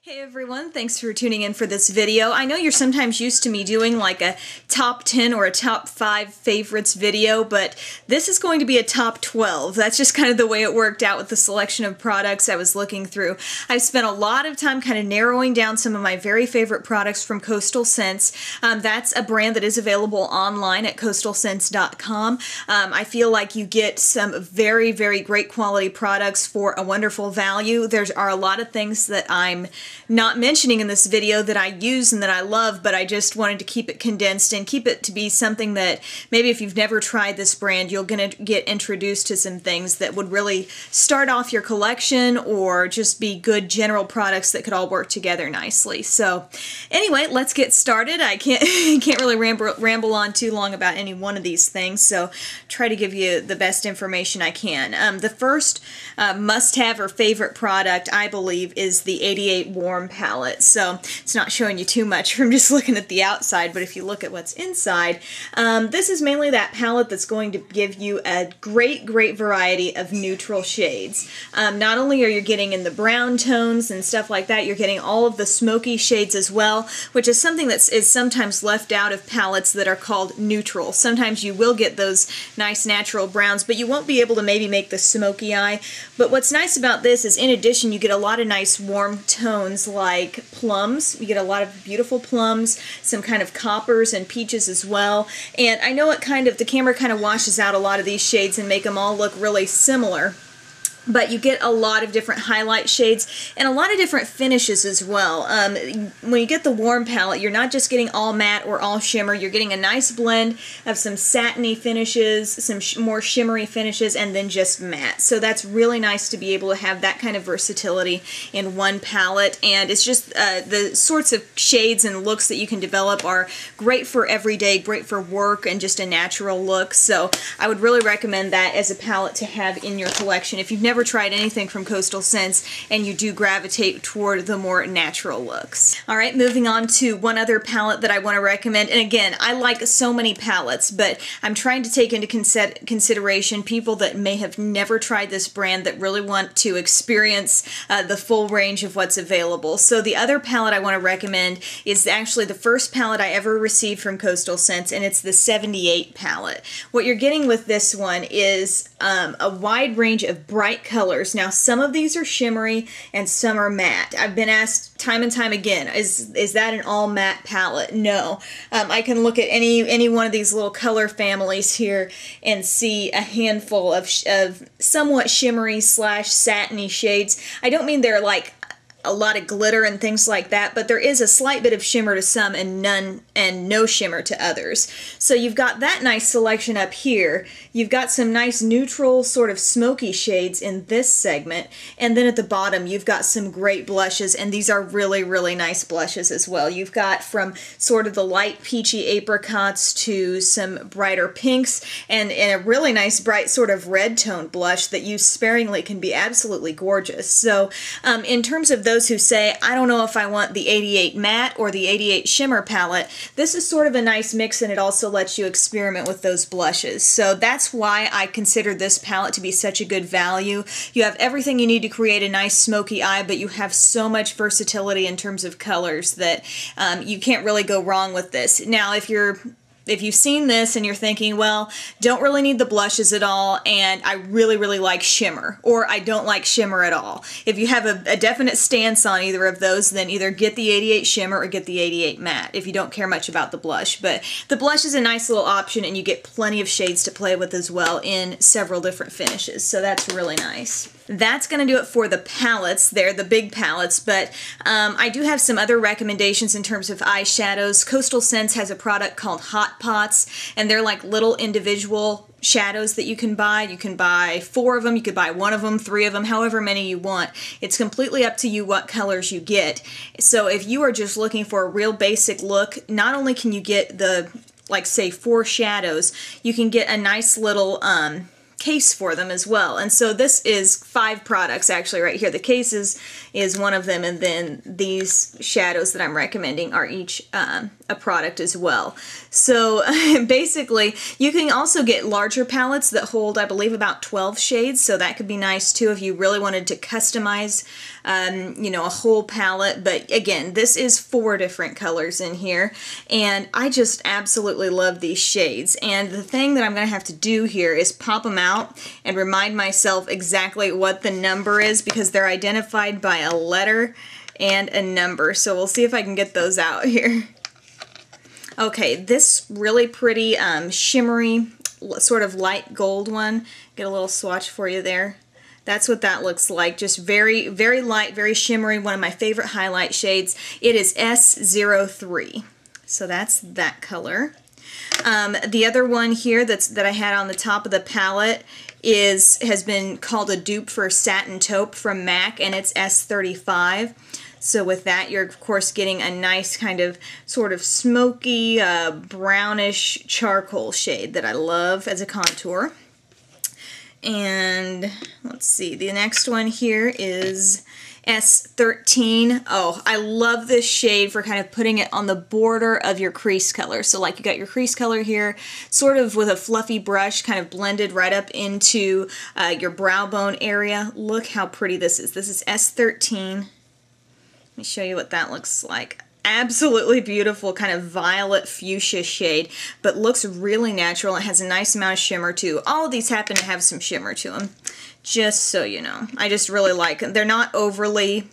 Hey everyone, thanks for tuning in for this video. I know you're sometimes used to me doing like a top 10 or a top 5 favorites video, but this is going to be a top 12. That's just kind of the way it worked out with the selection of products I was looking through. I've spent a lot of time kind of narrowing down some of my very favorite products from Coastal Scents. That's a brand that is available online at coastalscents.com. I feel like you get some very, very great quality products for a wonderful value. There are a lot of things that I'm not mentioning in this video that I use and that I love, but I just wanted to keep it condensed and keep it to be something that maybe if you've never tried this brand, you're going to get introduced to some things that would really start off your collection or just be good general products that could all work together nicely. So anyway, let's get started. I can't really ramble on too long about any one of these things, so try to give you the best information I can. The first must-have or favorite product, I believe, is the 88 Warm palette. So it's not showing you too much from just looking at the outside, but if you look at what's inside, this is mainly that palette that's going to give you a great variety of neutral shades. Not only are you getting in the brown tones and stuff like that, you're getting all of the smoky shades as well, which is something that is sometimes left out of palettes that are called neutral. Sometimes you will get those nice natural browns, but you won't be able to maybe make the smoky eye. But what's nice about this is, in addition, you get a lot of nice warm tones like plums. You get a lot of beautiful plums, some kind of coppers and peaches as well. And I know the camera kind of washes out a lot of these shades and make them all look really similar, but you get a lot of different highlight shades and a lot of different finishes as well. When you get the warm palette, you're not just getting all matte or all shimmer, you're getting a nice blend of some satiny finishes, some more shimmery finishes, and then just matte. So that's really nice to be able to have that kind of versatility in one palette, and it's just the sorts of shades and looks that you can develop are great for everyday, great for work, and just a natural look. So I would really recommend that as a palette to have in your collection if you've never tried anything from Coastal Scents and you do gravitate toward the more natural looks. Alright, moving on to one other palette that I want to recommend, and again, I like so many palettes, but I'm trying to take into consideration people that may have never tried this brand that really want to experience the full range of what's available. So the other palette I want to recommend is actually the first palette I ever received from Coastal Scents, and it's the 78 palette. What you're getting with this one is a wide range of bright colors. Now, some of these are shimmery and some are matte. I've been asked time and time again, is that an all matte palette? No. I can look at any one of these little color families here and see a handful of somewhat shimmery / satiny shades. I don't mean they're like a lot of glitter and things like that, but there is a slight bit of shimmer to some and no shimmer to others. So you've got that nice selection up here. You've got some nice neutral sort of smoky shades in this segment, and then at the bottom you've got some great blushes, and these are really nice blushes as well. You've got from sort of the light peachy apricots to some brighter pinks, and a really nice bright sort of red tone blush that used sparingly can be absolutely gorgeous. So in terms of those who say, I don't know if I want the 88 matte or the 88 shimmer palette, this is sort of a nice mix, and it also lets you experiment with those blushes. So that's why I consider this palette to be such a good value. You have everything you need to create a nice smoky eye, but you have so much versatility in terms of colors that you can't really go wrong with this. Now, if you've seen this and you're thinking, well, don't really need the blushes at all, and I really like shimmer, or I don't like shimmer at all. If you have a definite stance on either of those, then either get the 88 shimmer or get the 88 matte if you don't care much about the blush. But the blush is a nice little option, and you get plenty of shades to play with as well in several different finishes, so that's really nice. That's going to do it for the palettes there, the big palettes, but I do have some other recommendations in terms of eyeshadows. Coastal Scents has a product called Hot Pots, and they're like little individual shadows that you can buy. You can buy 4 of them, you could buy 1 of them, 3 of them, however many you want. It's completely up to you what colors you get. So if you are just looking for a real basic look, not only can you get the, like say, 4 shadows, you can get a nice little case for them as well. And so this is 5 products actually right here. The case is one of them, and then these shadows that I'm recommending are each a product as well. So basically, you can also get larger palettes that hold, I believe, about 12 shades, so that could be nice too if you really wanted to customize, you know, a whole palette. But again, this is 4 different colors in here, and I just absolutely love these shades. And the thing that I'm going to have to do here is pop them out and remind myself exactly what the number is, because they're identified by a letter and a number. So we'll see if I can get those out here. Okay, this really pretty shimmery, sort of light gold one. Get a little swatch for you there. That's what that looks like. Just very, very light, very shimmery. One of my favorite highlight shades. It is S03. So that's that color. The other one here that I had on the top of the palette has been called a dupe for Satin Taupe from MAC, and it's S35. So with that, you're of course getting a nice kind of sort of smoky, brownish charcoal shade that I love as a contour. And let's see, the next one here is S13. Oh, I love this shade for kind of putting it on the border of your crease color. So like you got your crease color here, sort of with a fluffy brush kind of blended right up into your brow bone area. Look how pretty this is. This is S13. Let me show you what that looks like. Absolutely beautiful, kind of violet fuchsia shade, but looks really natural. It has a nice amount of shimmer too. All of these happen to have some shimmer to them, just so you know. I just really like them. They're not overly,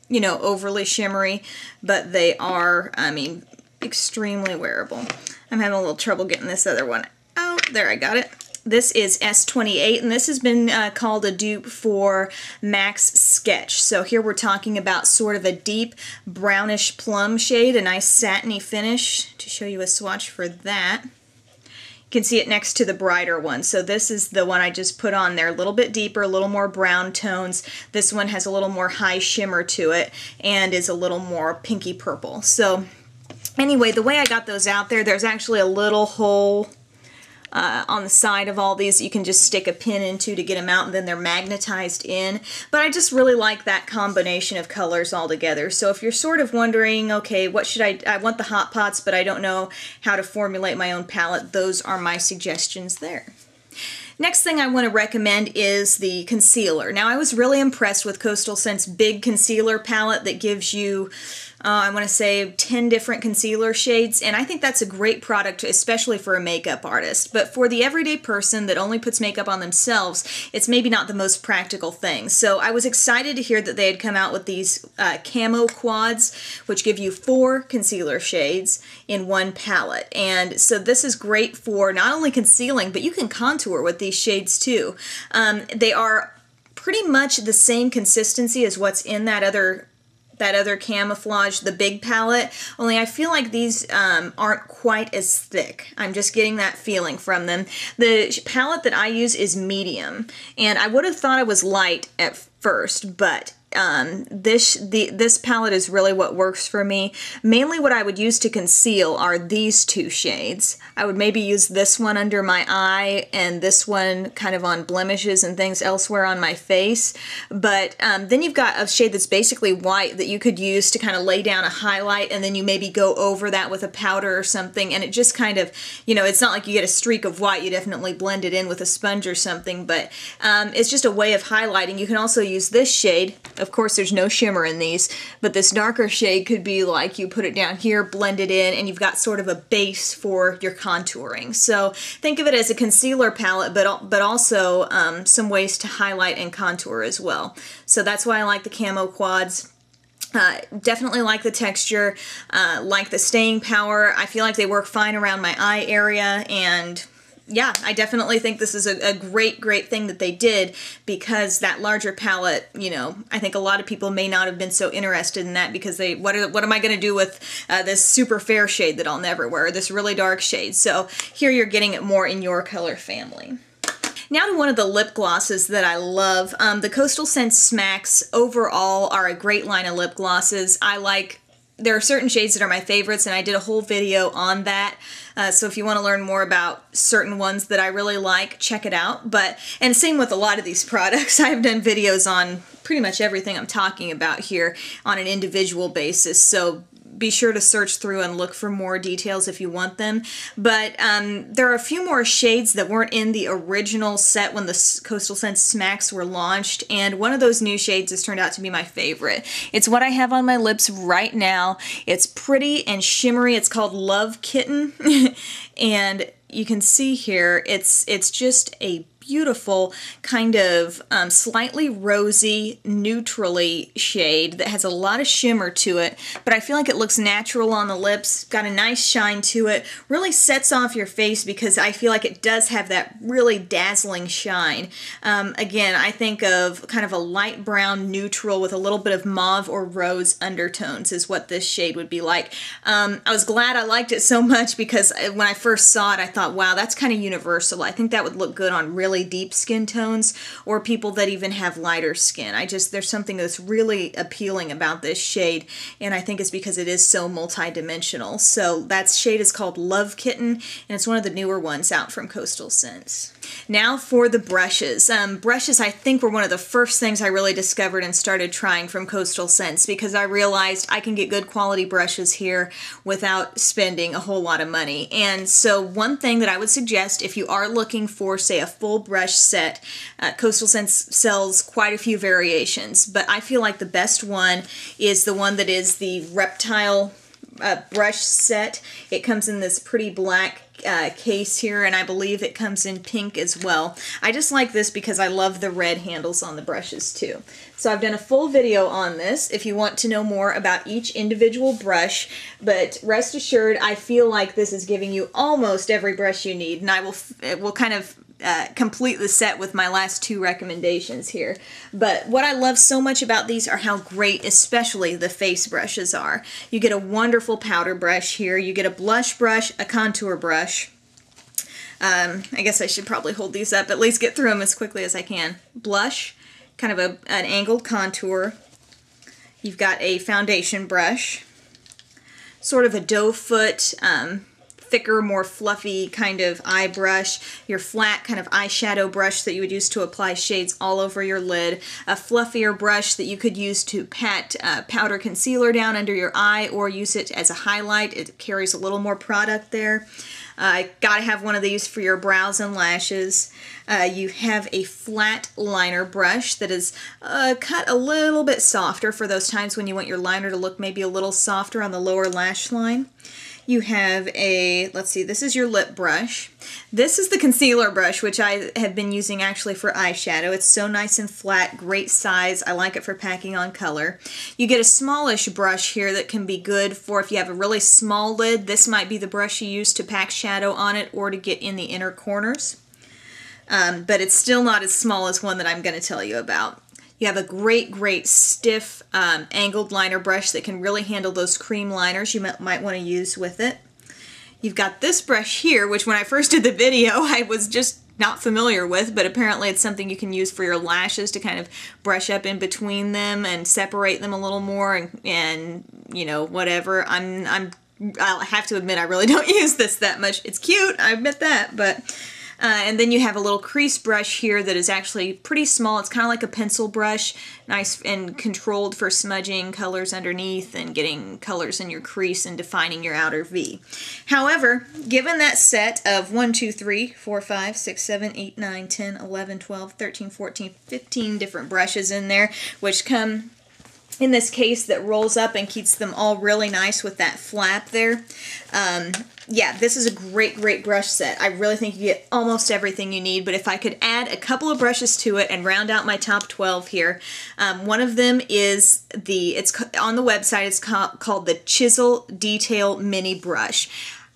you know, overly shimmery, but they are, I mean, extremely wearable. I'm having a little trouble getting this other one. Oh, there, I got it. This is S28, and this has been called a dupe for MAC's Sketch. So here we're talking about sort of a deep brownish plum shade, a nice satiny finish. To show you a swatch for that, you can see it next to the brighter one. So this is the one I just put on there, a little bit deeper, a little more brown tones. This one has a little more high shimmer to it and is a little more pinky purple. So anyway, the way I got those out there, there's actually a little hole on the side of all these that you can just stick a pin into to get them out, and then they're magnetized in. But I just really like that combination of colors all together. So if you're sort of wondering, okay, what should I want the Hot Pots, but I don't know how to formulate my own palette, those are my suggestions there. Next thing I want to recommend is the concealer. Now, I was really impressed with Coastal Scent's big concealer palette that gives you, I want to say 10 different concealer shades, and I think that's a great product, especially for a makeup artist. But for the everyday person that only puts makeup on themselves, it's maybe not the most practical thing. So I was excited to hear that they had come out with these Camo quads, which give you 4 concealer shades in one palette. And so this is great for not only concealing, but you can contour with these shades too. They are pretty much the same consistency as what's in that other camouflage, the big palette, only I feel like these aren't quite as thick. I'm just getting that feeling from them. The palette that I use is medium, and I would have thought it was light at first, but this palette is really what works for me. Mainly what I would use to conceal are these 2 shades. I would maybe use this one under my eye and this one kind of on blemishes and things elsewhere on my face. But then you've got a shade that's basically white that you could use to kind of lay down a highlight, and then you maybe go over that with a powder or something, and it just kind of, you know, it's not like you get a streak of white. You definitely blend it in with a sponge or something, but it's just a way of highlighting. You can also use this shade. Of course, there's no shimmer in these, but this darker shade could be like you put it down here, blend it in, and you've got sort of a base for your contouring. So think of it as a concealer palette, but also some ways to highlight and contour as well. So that's why I like the Camo quads. Definitely like the texture, like the staying power. I feel like they work fine around my eye area, and yeah, I definitely think this is a great thing that they did, because that larger palette, you know, I think a lot of people may not have been so interested in that because they, what am I going to do with this super fair shade that I'll never wear, this really dark shade? So here you're getting it more in your color family. Now to one of the lip glosses that I love. The Coastal Scent Smacks overall are a great line of lip glosses. There are certain shades that are my favorites, and I did a whole video on that. So if you want to learn more about certain ones that I really like, check it out. And same with a lot of these products. I've done videos on pretty much everything I'm talking about here on an individual basis. So be sure to search through and look for more details if you want them. But there are a few more shades that weren't in the original set when the Coastal Scents Smacks were launched, and one of those new shades has turned out to be my favorite. It's what I have on my lips right now. It's pretty and shimmery. It's called Love Kitten, and you can see here it's just a beautiful kind of slightly rosy, neutrally shade that has a lot of shimmer to it, but I feel like it looks natural on the lips, got a nice shine to it, really sets off your face because I feel like it does have that really dazzling shine. Again, I think of kind of a light brown neutral with a little bit of mauve or rose undertones is what this shade would be like. I was glad I liked it so much because when I first saw it, I thought, wow, that's kind of universal. I think that would look good on really deep skin tones or people that even have lighter skin. There's something that's really appealing about this shade, and I think it's because it is so multi-dimensional. So that shade is called Love Kitten, and it's one of the newer ones out from Coastal Scents. Now for the brushes. Brushes I think were one of the first things I really discovered and started trying from Coastal Scents because I realized I can get good quality brushes here without spending a whole lot of money. And so one thing that I would suggest if you are looking for, say, a full brush set, Coastal Scents sells quite a few variations, but I feel like the best one is the one that is the Reptile Brush Set. It comes in this pretty black case here, and I believe it comes in pink as well. I just like this because I love the red handles on the brushes too. So I've done a full video on this if you want to know more about each individual brush, but rest assured I feel like this is giving you almost every brush you need, and I will kind of complete the set with my last two recommendations here. But what I love so much about these are how great especially the face brushes are. You get a wonderful powder brush here, you get a blush brush, a contour brush. I guess I should probably hold these up, at least get through them as quickly as I can. Blush, kind of an angled contour. You've got a foundation brush, sort of a doe foot, thicker, more fluffy kind of eye brush, your flat kind of eyeshadow brush that you would use to apply shades all over your lid, a fluffier brush that you could use to pat powder concealer down under your eye or use it as a highlight. It carries a little more product there. Gotta have one of these for your brows and lashes. You have a flat liner brush that is cut a little bit softer for those times when you want your liner to look maybe a little softer on the lower lash line. You have a, let's see, this is your lip brush. This is the concealer brush, which I have been using actually for eyeshadow. It's so nice and flat, great size. I like it for packing on color. You get a smallish brush here that can be good for if you have a really small lid. This might be the brush you use to pack shadow on it or to get in the inner corners. But it's still not as small as one that I'm going to tell you about. You have a great stiff angled liner brush that can really handle those cream liners you might want to use with it. You've got this brush here, which when I first did the video I was just not familiar with, but apparently it's something you can use for your lashes to kind of brush up in between them and separate them a little more and you know, whatever. I'll have to admit I really don't use this that much. It's cute, I admit that, but and then you have a little crease brush here that is actually pretty small. It's kind of like a pencil brush, nice and controlled for smudging colors underneath and getting colors in your crease and defining your outer V. However, given that set of 1, 2, 3, 4, 5, 6, 7, 8, 9, 10, 11, 12, 13, 14, 15 different brushes in there, which come in this case that rolls up and keeps them all really nice with that flap there. Yeah, this is a great brush set. I really think you get almost everything you need, but if I could add a couple of brushes to it and round out my top 12 here, one of them is it's on the website, it's called the Chisel Detail Mini Brush.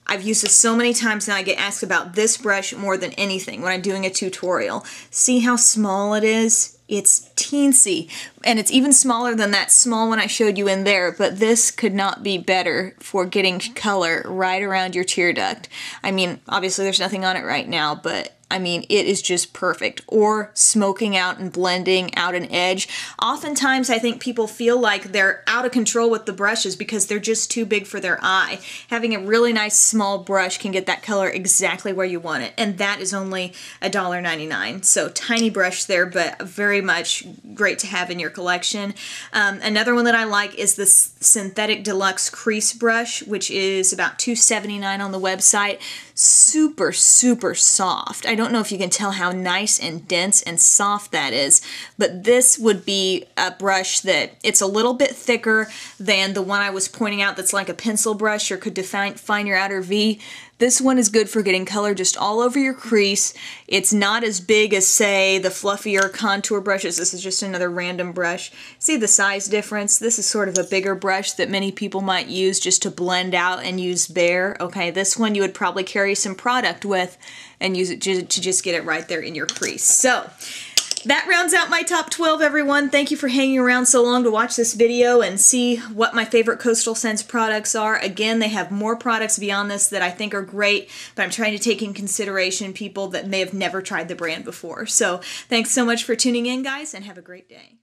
I've used this so many times now I get asked about this brush more than anything when I'm doing a tutorial. See how small it is? It's teensy, and it's even smaller than that small one I showed you in there, but this could not be better for getting color right around your tear duct. I mean, obviously there's nothing on it right now, but I mean, it is just perfect. Or smoking out and blending out an edge. Oftentimes, I think people feel like they're out of control with the brushes because they're just too big for their eye. Having a really nice small brush can get that color exactly where you want it, and that is only $1.99. So tiny brush there, but very very much great to have in your collection. Another one that I like is this synthetic deluxe crease brush, which is about $2.79 on the website. Super, super soft. I don't know if you can tell how nice and dense and soft that is, but this would be a brush that it's a little bit thicker than the one I was pointing out that's like a pencil brush or could define your outer V. This one is good for getting color just all over your crease. It's not as big as, say, the fluffier contour brushes. This is just another random brush. See the size difference? This is sort of a bigger brush that many people might use just to blend out and use bare. Okay, this one you would probably carry some product with and use it to just get it right there in your crease. So that rounds out my top 12, everyone. Thank you for hanging around so long to watch this video and see what my favorite Coastal Scents products are. Again, they have more products beyond this that I think are great, but I'm trying to take in consideration people that may have never tried the brand before. So thanks so much for tuning in, guys, and have a great day.